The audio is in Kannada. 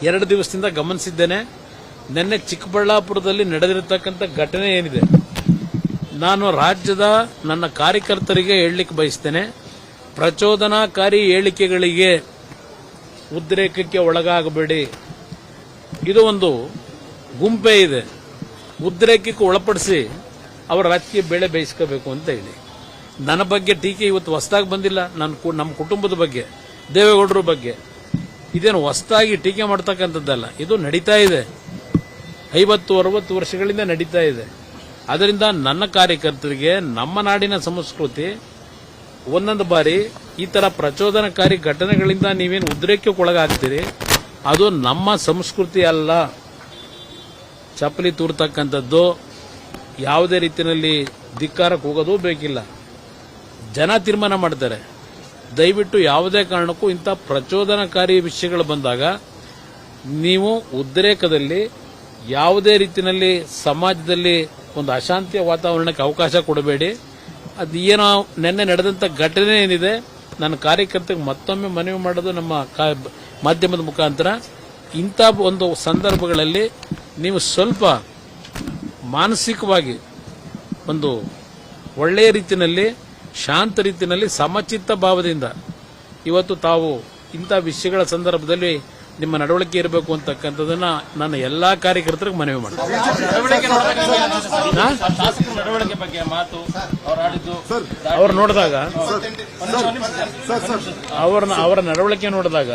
2 ದಿವಸದಿಂದ ಗಮನಿಸಿದ್ದೇನೆ. ನಿನ್ನೆ ಚಿಕ್ಕಬಳ್ಳಾಪುರದಲ್ಲಿ ನಡೆದಿರತಕ್ಕಂಥ ಘಟನೆ ಏನಿದೆ, ನಾನು ರಾಜ್ಯದ ನನ್ನ ಕಾರ್ಯಕರ್ತರಿಗೆ ಹೇಳಲಿಕ್ಕೆ ಬಯಸ್ತೇನೆ, ಪ್ರಚೋದನಾಕಾರಿ ಹೇಳಿಕೆಗಳಿಗೆ ಉದ್ರೇಕಕ್ಕೆ ಒಳಗಾಗಬೇಡಿ. ಇದು ಒಂದು ಗುಂಪೇ ಇದೆ, ಉದ್ರೇಕಕ್ಕೆ ಒಳಪಡಿಸಿ ಅವರ ರಾಜಕೀಯ ಬೆಳೆ ಬೇಯಿಸ್ಕೋಬೇಕು ಅಂತ ಹೇಳಿ. ನನ್ನ ಬಗ್ಗೆ ಟೀಕೆ ಇವತ್ತು ಹೊಸದಾಗಿ ಬಂದಿಲ್ಲ. ನಮ್ಮ ಕುಟುಂಬದ ಬಗ್ಗೆ, ದೇವೇಗೌಡರ ಬಗ್ಗೆ ಇದೇನು ಹೊಸದಾಗಿ ಟೀಕೆ ಮಾಡ್ತಕ್ಕಂಥದ್ದಲ್ಲ. ಇದು ನಡೀತಾ ಇದೆ, 50-60 ವರ್ಷಗಳಿಂದ ನಡೀತಾ ಇದೆ. ಅದರಿಂದ ನನ್ನ ಕಾರ್ಯಕರ್ತರಿಗೆ ನಮ್ಮ ನಾಡಿನ ಸಂಸ್ಕೃತಿ, ಒಂದೊಂದು ಬಾರಿ ಈ ತರ ಪ್ರಚೋದನಕಾರಿ ಘಟನೆಗಳಿಂದ ನೀವೇನು ಉದ್ರೇಕಕ್ಕೆ ಒಳಗಾಗ್ತೀರಿ, ಅದು ನಮ್ಮ ಸಂಸ್ಕೃತಿ ಅಲ್ಲ. ಚಪ್ಪಲಿ ತೂರ್ತಕ್ಕಂಥದ್ದು, ಯಾವುದೇ ರೀತಿಯಲ್ಲಿ ಧಿಕ್ಕಾರಕ್ಕೆ ಹೋಗೋದು ಬೇಕಿಲ್ಲ. ಜನ ತೀರ್ಮಾನ ಮಾಡ್ತಾರೆ. ದಯವಿಟ್ಟು ಯಾವುದೇ ಕಾರಣಕ್ಕೂ ಇಂಥ ಪ್ರಚೋದನಕಾರಿ ವಿಷಯಗಳು ಬಂದಾಗ ನೀವು ಉದ್ರೇಕದಲ್ಲಿ ಯಾವುದೇ ರೀತಿಯಲ್ಲಿ ಸಮಾಜದಲ್ಲಿ ಒಂದು ಅಶಾಂತಿಯ ವಾತಾವರಣಕ್ಕೆ ಅವಕಾಶ ಕೊಡಬೇಡಿ. ಅದು ಏನೋ ನಿನ್ನೆ ನಡೆದಂಥ ಘಟನೆ ಏನಿದೆ, ನನ್ನ ಕಾರ್ಯಕರ್ತರಿಗೆ ಮತ್ತೊಮ್ಮೆ ಮನವಿ ಮಾಡೋದು ನಮ್ಮ ಮಾಧ್ಯಮದ ಮುಖಾಂತರ, ಇಂಥ ಒಂದು ಸಂದರ್ಭಗಳಲ್ಲಿ ನೀವು ಸ್ವಲ್ಪ ಮಾನಸಿಕವಾಗಿ ಒಂದು ಒಳ್ಳೆಯ ರೀತಿಯಲ್ಲಿ, ಶಾಂತ ರೀತಿಯಲ್ಲಿ, ಸಮಚಿತ್ತ ಭಾವದಿಂದ ಇವತ್ತು ತಾವು ಇಂಥ ವಿಷಯಗಳ ಸಂದರ್ಭದಲ್ಲಿ ನಿಮ್ಮ ನಡವಳಿಕೆ ಇರಬೇಕು ಅಂತಕ್ಕಂಥದ್ದನ್ನ ನನ್ನ ಎಲ್ಲಾ ಕಾರ್ಯಕರ್ತರಿಗೆ ಮನವಿ ಮಾಡ್ತೀನಿ. ಅವ್ರು ನೋಡಿದಾಗ ಅವರ ನಡವಳಿಕೆ ನೋಡಿದಾಗ